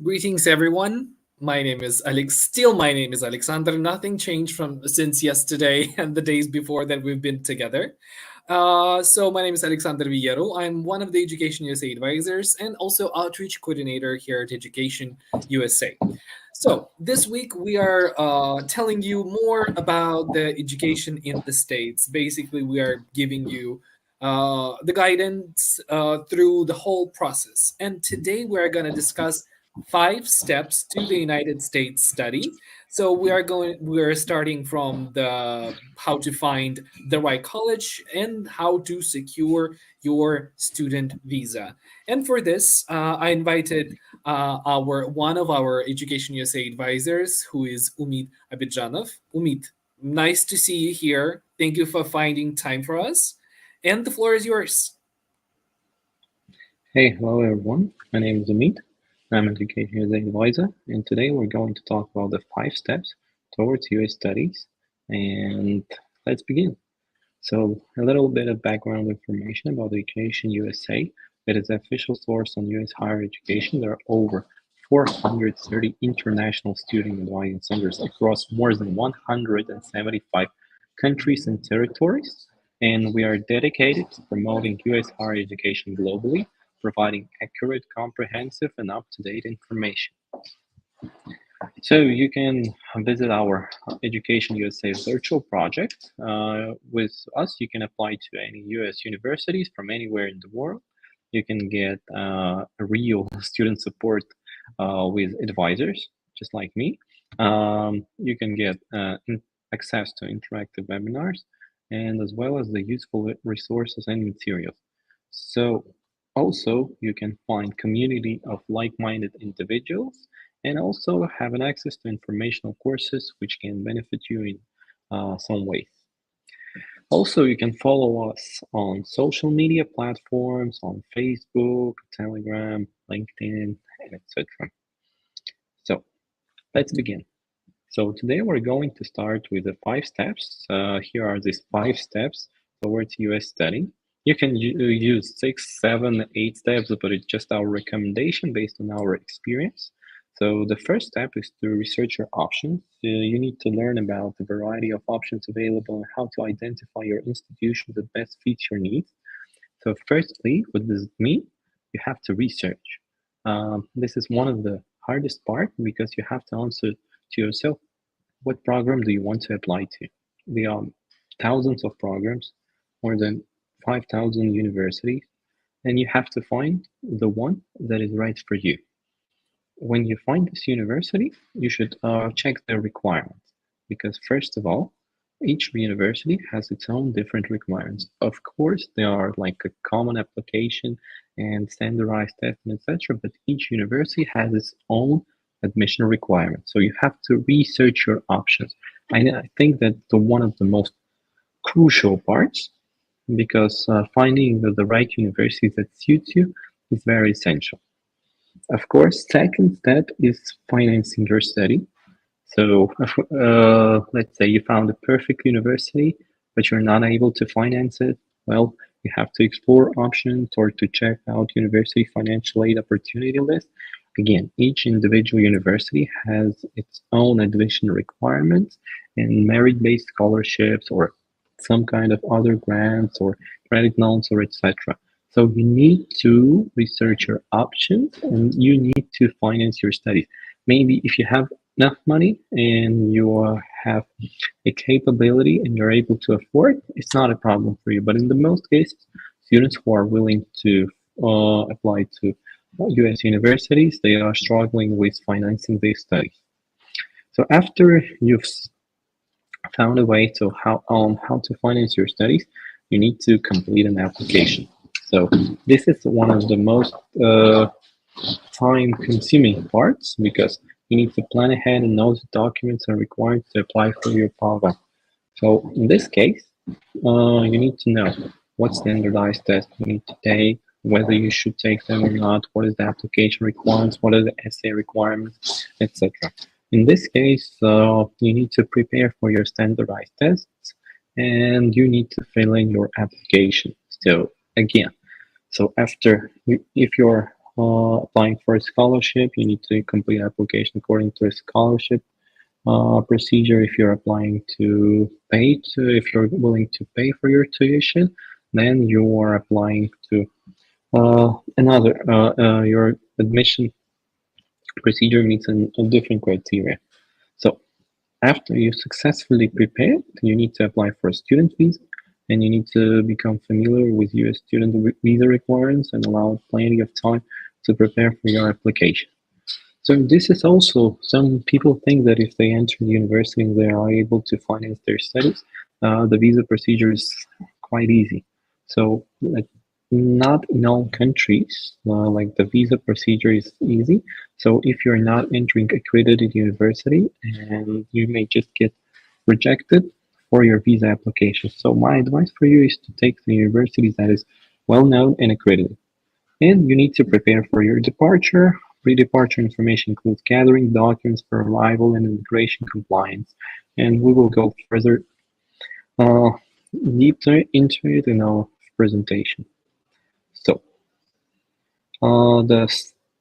Greetings, everyone. My name is Alex. Still, my name is Alexander. Nothing changed from since yesterday and the days before that we've been together. So my name is Alexander Villero. I'm one of the Education USA advisors and also outreach coordinator here at Education USA. So this week we are telling you more about the education in the States. Basically, we are giving you the guidance through the whole process. And today we're going to discuss 5 steps to the United States study. So we're starting from the how to find the right college and how to secure your student visa. And for this, I invited our one of our Education USA advisors, who is Umid Abidjanov. Umid, nice to see you here. Thank you for finding time for us. And the floor is yours. Hey, hello everyone. My name is Amit. I'm an Education USA advisor, and today we're going to talk about the 5 steps towards US studies. And let's begin. So, a little bit of background information about Education USA. It is the official source on US higher education. There are over 430 international student advising centers across more than 175 countries and territories. And we are dedicated to promoting US higher education globally, providing accurate, comprehensive, and up-to-date information. So you can visit our Education USA virtual project. With us, you can apply to any US universities from anywhere in the world. You can get a real student support with advisors, just like me. You can get access to interactive webinars, and as well as the useful resources and materials. So also, you can find community of like-minded individuals and also have an access to informational courses which can benefit you in some ways. Also, you can follow us on social media platforms on Facebook, Telegram, LinkedIn, and etc. So let's begin. So today we're going to start with the 5 steps. Here are these 5 steps towards US study. You can use 6, 7, 8 steps, but it's just our recommendation based on our experience. So the first step is to research your options. You need to learn about the variety of options available and how to identify your institution that best fits your needs. So firstly, what does it mean? You have to research. This is one of the hardest part because you have to answer to yourself, what program do you want to apply to? There are thousands of programs, more than 5,000 universities, and you have to find the one that is right for you. When you find this university, you should check their requirements, because first of all, each university has its own different requirements. Of course, there are like a common application and standardized test, etc., but each university has its own admission requirements. So you have to research your options. I think that one of the most crucial parts, because finding the right university that suits you is very essential. Of course, second step is financing your study. So let's say you found a perfect university, but you're not able to finance it. Well, you have to explore options or to check out university financial aid opportunity list. Again, each individual university has its own admission requirements and merit-based scholarships or some kind of other grants or credit loans or etc. So you need to research your options and you need to finance your studies. Maybe if you have enough money and you have a capability and you're able to afford, it's not a problem for you. But in the most cases, students who are willing to apply to US universities, they are struggling with financing their studies. So after you've found a way to how to finance your studies, you need to complete an application. So this is one of the most time-consuming parts because you need to plan ahead and know the documents are required to apply for your program. So in this case, you need to know what standardized tests you need to take, whether you should take them or not, what is the application requirements, what are the essay requirements, etc. In this case, you need to prepare for your standardized tests and you need to fill in your application. So again, after if you're applying for a scholarship, you need to complete application according to a scholarship procedure. If you're applying to pay to, if you're willing to pay for your tuition, then you are applying to your admission procedure meets a different criteria. So after you successfully prepared, you need to apply for a student visa, and you need to become familiar with US student visa requirements and allow plenty of time to prepare for your application. So this is also, some people think that if they enter the university and they are able to finance their studies, the visa procedure is quite easy. So not in all countries, like the visa procedure is easy. So if you're not entering accredited university, and you may just get rejected for your visa application. So my advice for you is to take the universities that is well known and accredited. And you need to prepare for your departure. Pre-departure information includes gathering documents for arrival and immigration compliance. And we will go further deeper into it in our presentation. So the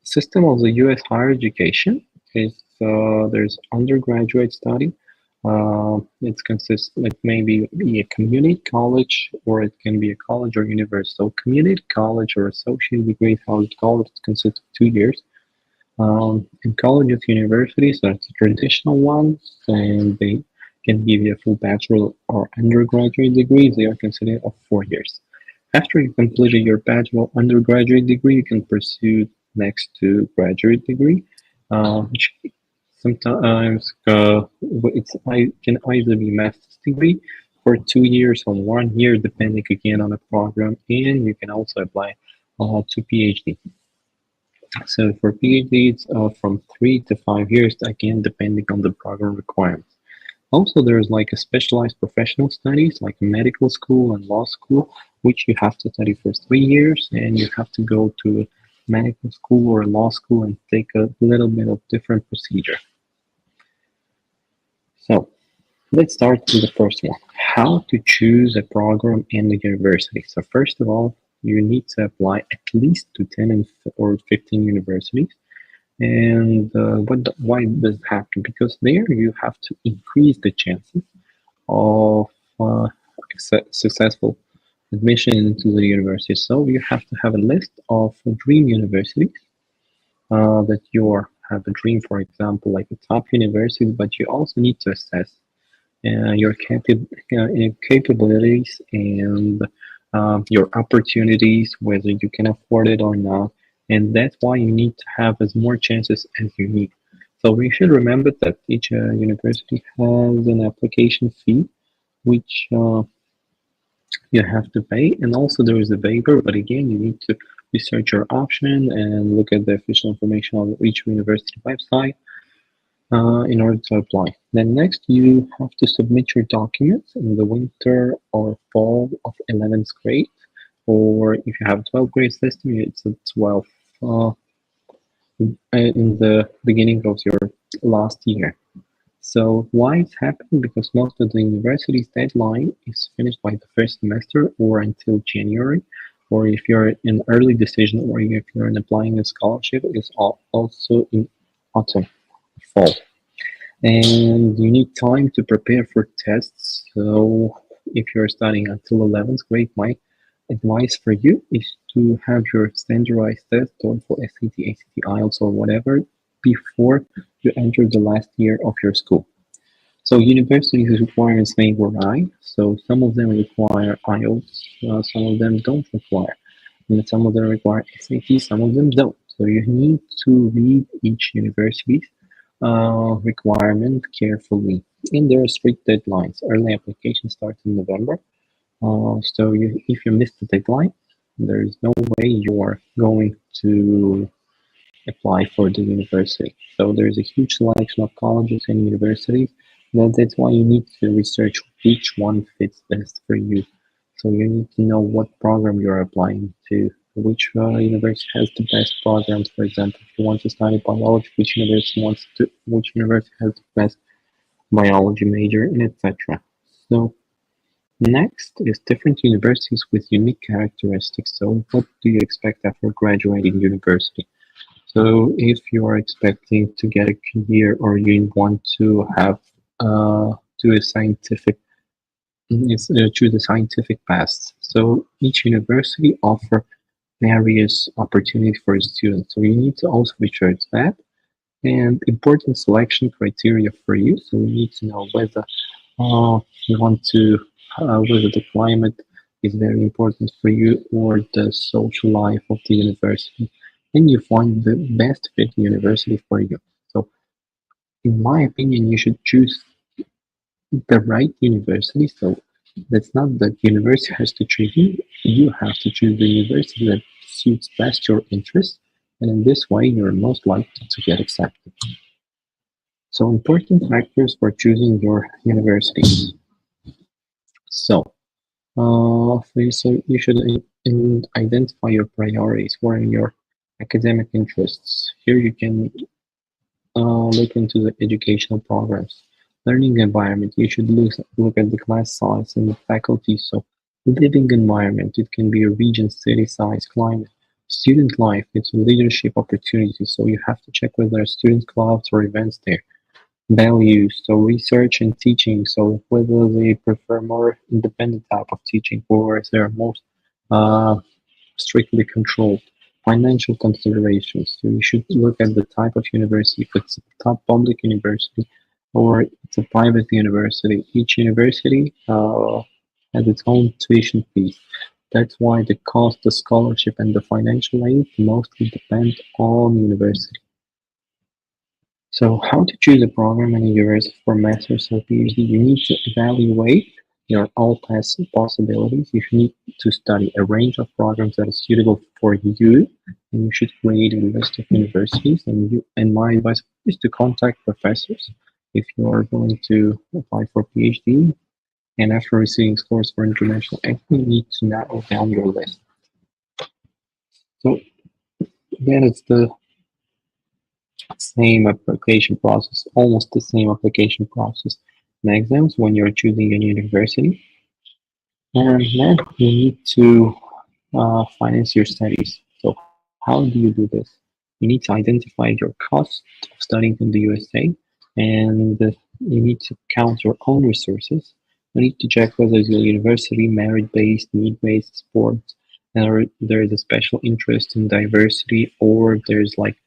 system of the US higher education is there's undergraduate study. It consists, it may be a community college, or it can be a college or university. So community college or associate degree, how it's called, it consists of 2 years. In colleges, universities, that's the traditional ones, and they can give you a full bachelor or undergraduate degree. They are considered of 4 years. After you completed your bachelor or undergraduate degree, you can pursue next to graduate degree, which sometimes it can either be master's degree for 2 years or 1 year, depending again on the program, and you can also apply to PhD. So for PhD, it's from 3 to 5 years, again, depending on the program requirements. Also, there's like a specialized professional studies, like medical school and law school, which you have to study for 3 years, and you have to go to medical school or law school and take a little bit of different procedure. So let's start with the first one, how to choose a program in the university. So first of all, you need to apply at least to 10 or 15 universities. And why does it happen? Because there you have to increase the chances of successful admission into the university. So you have to have a list of dream universities that you have a dream, for example, like a top university, but you also need to assess your capabilities and your opportunities, whether you can afford it or not. And that's why you need to have as more chances as you need. So we should remember that each university has an application fee, which you have to pay. And also there is a waiver, but again, you need to research your option and look at the official information on each university website in order to apply. Then next, you have to submit your documents in the winter or fall of 11th grade, or if you have 12th grade system, it's a 12th in the beginning of your last year. So why it's happening? Because most of the university's deadline is finished by the first semester or until January, or if you're in early decision, or if you're in applying a scholarship, it's also in autumn, fall. And you need time to prepare for tests. So if you're studying until 11th grade, my advice for you is to have your standardized test, TOEFL, SAT, ACT, IELTS, or whatever, before you enter the last year of your school. So universities' requirements may vary. So some of them require IELTS, some of them don't require. And some of them require SAT, some of them don't. So you need to read each university's requirement carefully. And there are strict deadlines. Early application starts in November. So if you miss the deadline, there is no way you are going to apply for the university. So there's a huge selection of colleges and universities. That's why you need to research which one fits best for you. So you need to know what program you're applying to, which university has the best programs. For example, if you want to study biology, which university has the best biology major, and etc. So Next is different universities with unique characteristics. So what do you expect after graduating university? So if you are expecting to get a career or you want to have do a scientific choose a scientific path. So each university offer various opportunities for students. So you need to also research that and important selection criteria for you. So you need to know whether you want to whether the climate is very important for you or the social life of the university, and you find the best fit university for you. So in my opinion, you should choose the right university. So that's not that university has to choose you. You have to choose the university that suits best your interests, and in this way, you're most likely to get accepted. So important factors for choosing your university. So you should identify your priorities. What are your academic interests? Here you can look into the educational programs. Learning environment, you should look at the class size and the faculty. So living environment, it can be a region, city size, climate. Student life, it's a leadership opportunity. So you have to check whether there are student clubs or events there. Values, so research and teaching, so whether they prefer more independent type of teaching or they're most strictly controlled. Financial considerations, so you should look at the type of university, if it's a top public university or it's a private university. Each university has its own tuition fees. That's why the cost, the scholarship, and the financial aid mostly depend on university. So how to choose a program in a university for master's or PhD? You need to evaluate your all past possibilities. You need to study a range of programs that is suitable for you, and you should create a list of universities. And my advice is to contact professors if you are going to apply for PhD. And after receiving scores for international exam, you need to narrow down your list. So that is the same application process, almost the same application process in exams when you're choosing a university. And then you need to finance your studies. So how do you do this? You need to identify your cost of studying in the USA, and you need to count your own resources. You need to check whether your university merit-based, need-based, sports, or there is a special interest in diversity, or there's like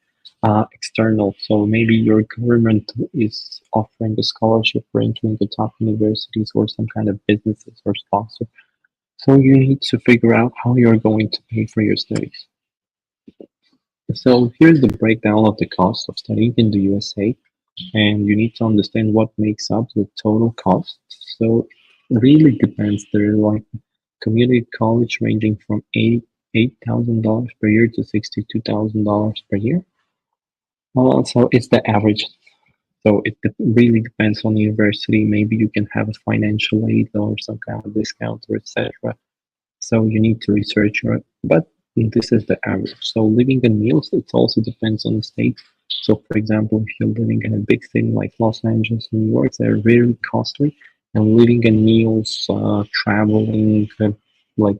external. So maybe your government is offering a scholarship for entering the top universities or some kind of businesses or sponsor. So you need to figure out how you're going to pay for your studies. So here's the breakdown of the cost of studying in the USA, and you need to understand what makes up the total cost. So it really depends. There are like community college ranging from $88,000 per year to $62,000 per year. So it's the average. So it really depends on the university. Maybe you can have a financial aid or some kind of discount or etc. So you need to research but this is the average. So living and meals, it also depends on the state. So for example, if you're living in a big city like Los Angeles, New York, they're very costly. And living and meals, traveling, like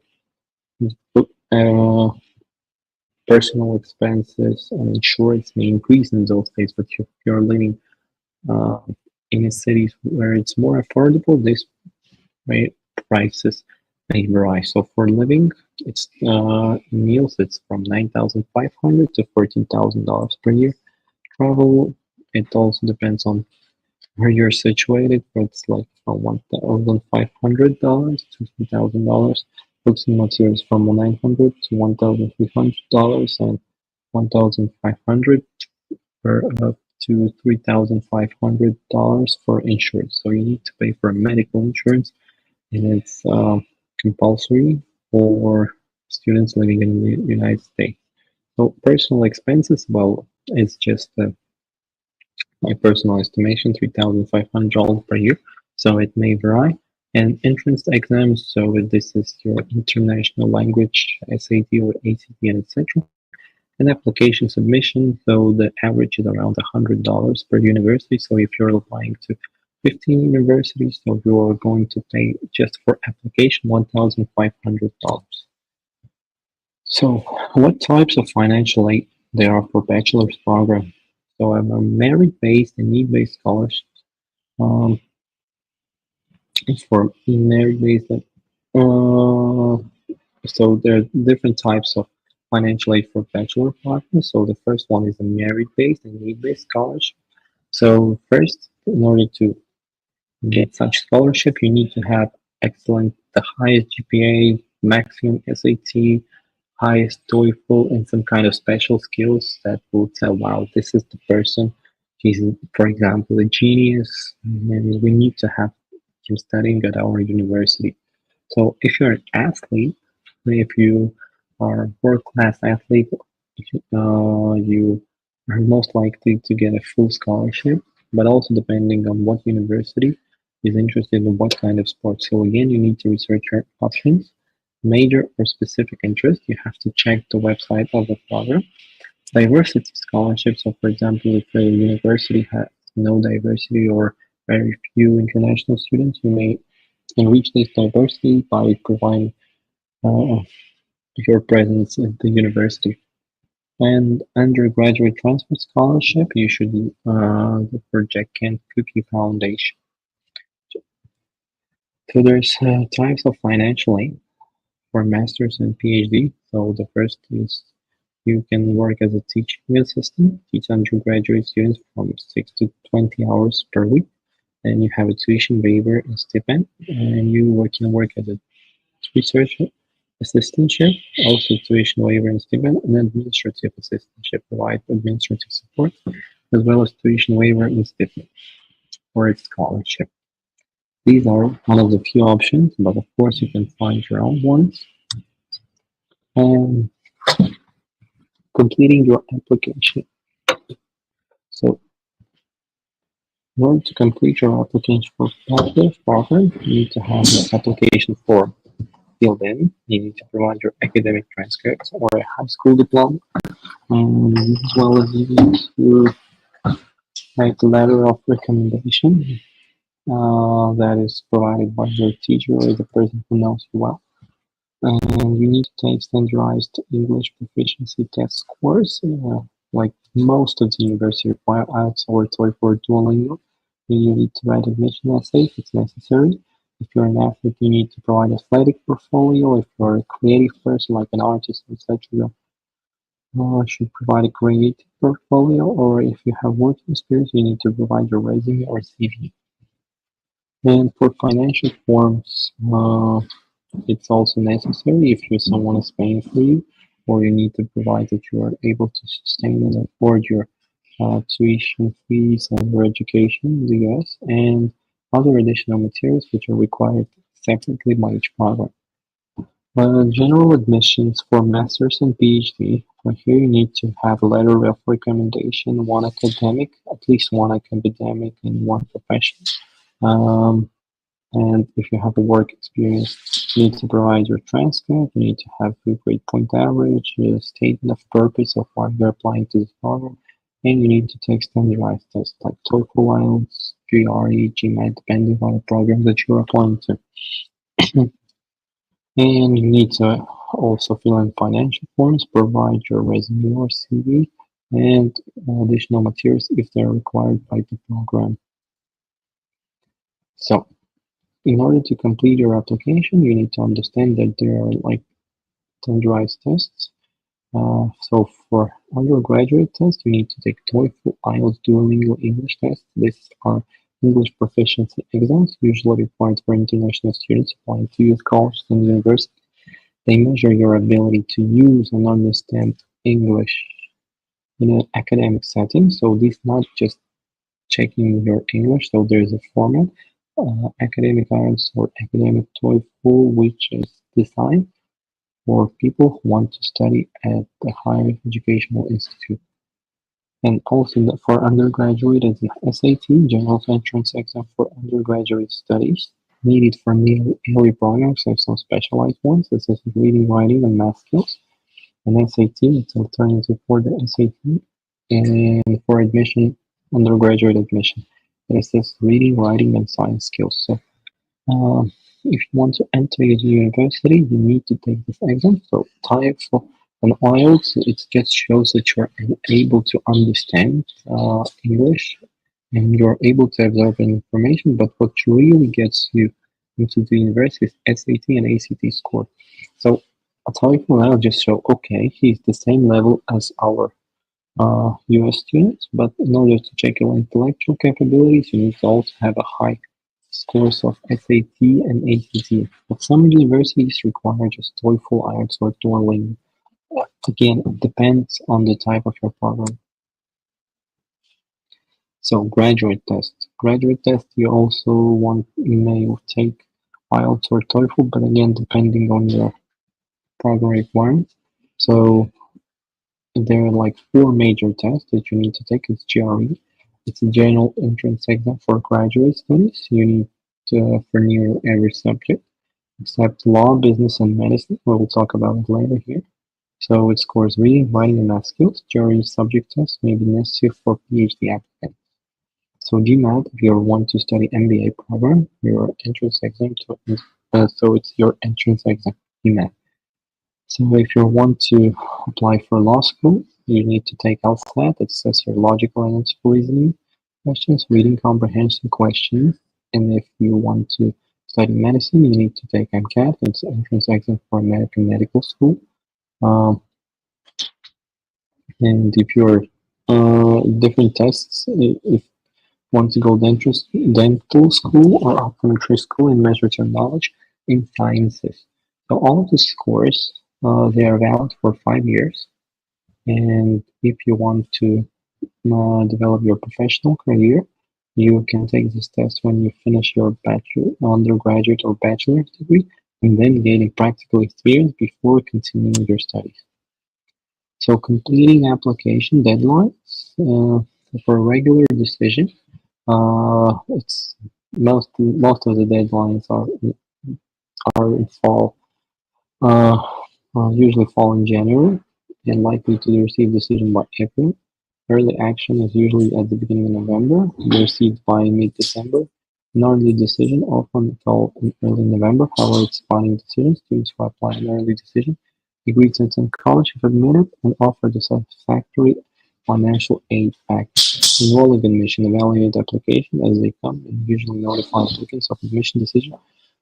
personal expenses and insurance may increase in those states, but if you're living in a city where it's more affordable, these prices may vary. So for living, it's meals, it's from $9,500 to $14,000 per year. Travel, it also depends on where you're situated, but it's like from $1,500 to $3,000. Books and materials from $900 to $1,300 and $1,500 to $3,500 for insurance. So you need to pay for medical insurance, and it's compulsory for students living in the United States. So personal expenses, well, it's just my personal estimation, $3,500 per year. So it may vary. And entrance exams, so this is your international language, SAT or ACT, and etc. And application submission, so the average is around $100 per university. So if you're applying to 15 universities, so you are going to pay just for application $1,500. So what types of financial aid there are for bachelor's program? So I'm a merit-based and need-based scholarships. For merit-based, so there are different types of financial aid for bachelor programs. So the first one is a merit-based and need-based scholarship. So first, in order to get such scholarship, you need to have the highest GPA, maximum SAT, highest TOEFL, and some kind of special skills that will tell, wow, this is the person. He's, for example, a genius, and we need to have him studying at our university. So if you're an athlete, if you are a world-class athlete, you are most likely to get a full scholarship, but also depending on what university is interested in what kind of sport. So again, you need to research your options, major or specific interest. You have to check the website of the program. Diversity scholarships. So for example, if a university has no diversity or very few international students, you may enrich this diversity by providing your presence at the university. And undergraduate transfer scholarship, you should look for Jack Kent Cookie Foundation. So there's types of financial aid for masters and PhD. So the first is you can work as a teaching assistant, teach undergraduate students from 6 to 20 hours per week. And you have a tuition waiver and stipend, and you can work as a research assistantship, also tuition waiver and stipend, and administrative assistantship, provide administrative support, as well as tuition waiver and stipend or its scholarship. These are one of the few options, but of course you can find your own ones. And completing your application. So in order to complete your application for bachelor's program, you need to have your application form filled in. You need to provide your academic transcripts or a high school diploma, as well as you need to write a letter of recommendation that is provided by your teacher or the person who knows you well. And you need to take standardized English proficiency test course, like most of the university require IELTS or TOEFL or Duolingo. You need to write admission essay if it's necessary. If you're an athlete, you need to provide an athletic portfolio. If you're a creative person, like an artist, etc., you should provide a creative portfolio. Or if you have working experience, you need to provide your resume or CV. And for financial forms, it's also necessary if someone is paying for you, or you need to provide that you are able to sustain and afford your tuition fees and your education in the US, and other additional materials which are required separately by each program. General admissions for Masters and PhD, for here you need to have a letter of recommendation, one academic, at least one academic and one professional. And if you have a work experience, you need to provide your transcript, you need to have a grade point average, a statement of purpose of why you're applying to this program, and you need to take standardized tests like TOEFL, IELTS, GRE, GMAT, depending on the program that you're applying to. And you need to also fill in financial forms, provide your resume or CV, and additional materials if they're required by the program. So, in order to complete your application, you need to understand that there are like standardized tests. So for undergraduate tests, you need to take TOEFL, IELTS, Duolingo, English tests. These are English proficiency exams, usually required for international students applying to US colleges and universities. They measure your ability to use and understand English in an academic setting. So this is not just checking your English, so there's a format, academic IELTS or academic TOEFL, which is designed for people who want to study at the higher educational institute. And also for undergraduate, it's the SAT, General Entrance Exam for undergraduate studies, needed for nearly programs and some specialized ones, such as reading, writing, and math skills. And SAT, it's alternative for the SAT, and for admission, undergraduate admission. It assesses reading, writing, and science skills. So if you want to enter a university, you need to take this exam. So TOEFL and IELTS, it just shows that you're able to understand English and you're able to absorb information. But what really gets you into the university is SAT and ACT score. So a TOEFL will just show, okay, he's the same level as our US students, but in order to check your intellectual capabilities, you need to also have a high scores of SAT and ACT. But some universities require just TOEFL, IELTS, or Duolingo. Again, it depends on the type of your program. So graduate test. Graduate test, you also may take IELTS or TOEFL, but again, depending on your program requirements. So there are like 4 major tests that you need to take. It's GRE. It's a general entrance exam for graduate studies. You need to for nearly every subject, except law, business, and medicine. We'll talk about it later here. So it scores reading, writing, and math skills. GRE subject tests may be necessary for PhD applicants. So GMAT, if you want to study MBA program, your entrance exam so it's your entrance exam, GMAT. So if you want to apply for law school, you need to take LSAT. It says your logical and analytical reasoning questions, reading comprehension questions. And if you want to study medicine, you need to take MCAT. It's an entrance exam for American medical school. And if you're different tests, if you want to go dental school or optometry school and measure your knowledge in sciences. So all of the scores, they are valid for 5 years. And if you want to develop your professional career, you can take this test when you finish your undergraduate or bachelor's degree, and then gaining practical experience before continuing your studies. So completing application deadlines for a regular decision, it's most of the deadlines are in fall. Usually fall in January and likely to receive decision by April. Early action is usually at the beginning of November, received by mid-December. An early decision often fall in early November. However, it's final decision. Students who apply an early decision agree to attend college if admitted and offer the satisfactory financial aid package. Enrolling admission, evaluate application as they come and usually notify applicants of admission decision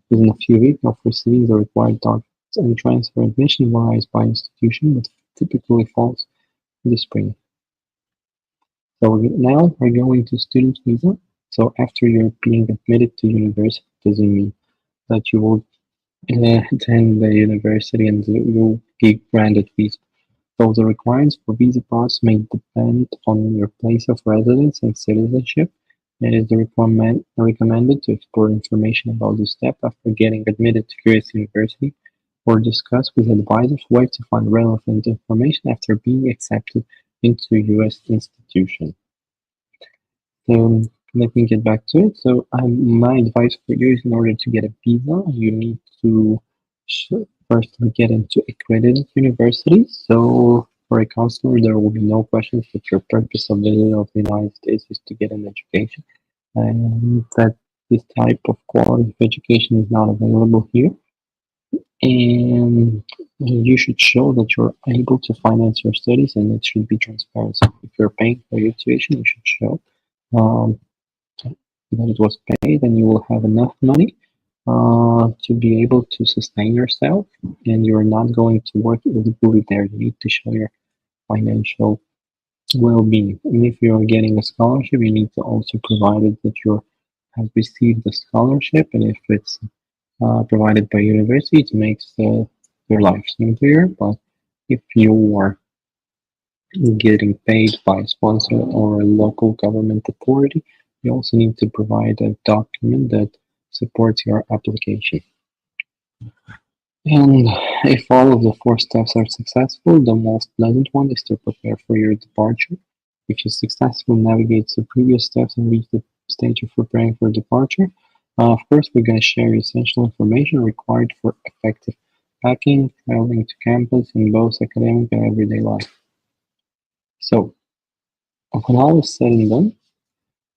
within a few weeks of receiving the required documents. And transfer admission varies by institution, but typically falls in the spring. So now we're going to student visa. So after you're being admitted to university, doesn't mean that you will attend the university and you'll be granted visa. So the requirements for visa process may depend on your place of residence and citizenship. It is recommended to explore information about this step after getting admitted to US university, or discuss with advisors where to find relevant information after being accepted into US institution. So let me get back to it. So my advice for you is, in order to get a visa, you need to first get into accredited universities. So for a counselor, there will be no questions that your purpose of visit of the United States is to get an education, and that this type of quality of education is not available here. And you should show that you're able to finance your studies, and it should be transparent. So if you're paying for your tuition, you should show that it was paid, and you will have enough money to be able to sustain yourself, and you're not going to work illegally there. You need to show your financial well-being. And if you're getting a scholarship, you need to also provide it that you have received the scholarship, and if it's provided by university, it makes your life smoother. But if you are getting paid by a sponsor or a local government authority, you also need to provide a document that supports your application. And if all of the 4 steps are successful, the most pleasant one is to prepare for your departure. If you successfully navigate the previous steps and reach the stage of preparing for departure, of course, we're going to share essential information required for effective packing, traveling to campus in both academic and everyday life. So, when all is said and done,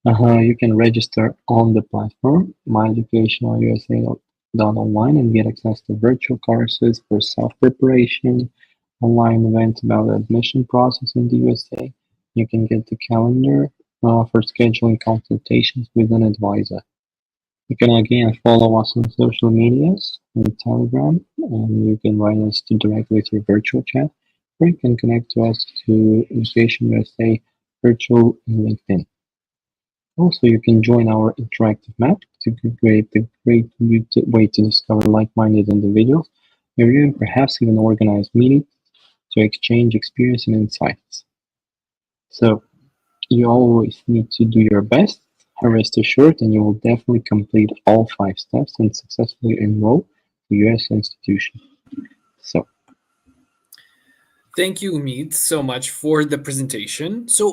You can register on the platform myeducationusa.online and get access to virtual courses for self-preparation, online events about the admission process in the USA. You can get the calendar for scheduling consultations with an advisor. You can again follow us on social medias and Telegram, and you can write us to directly to your virtual chat, or you can connect to us to Education USA virtual in LinkedIn. Also, you can join our interactive map to create a great way to discover like-minded individuals, review and perhaps even organize meetings to exchange experience and insights. So you always need to do your best, rest assured, and you will definitely complete all 5 steps and successfully enroll to US institution. So Thank you, Umid, so much for the presentation. So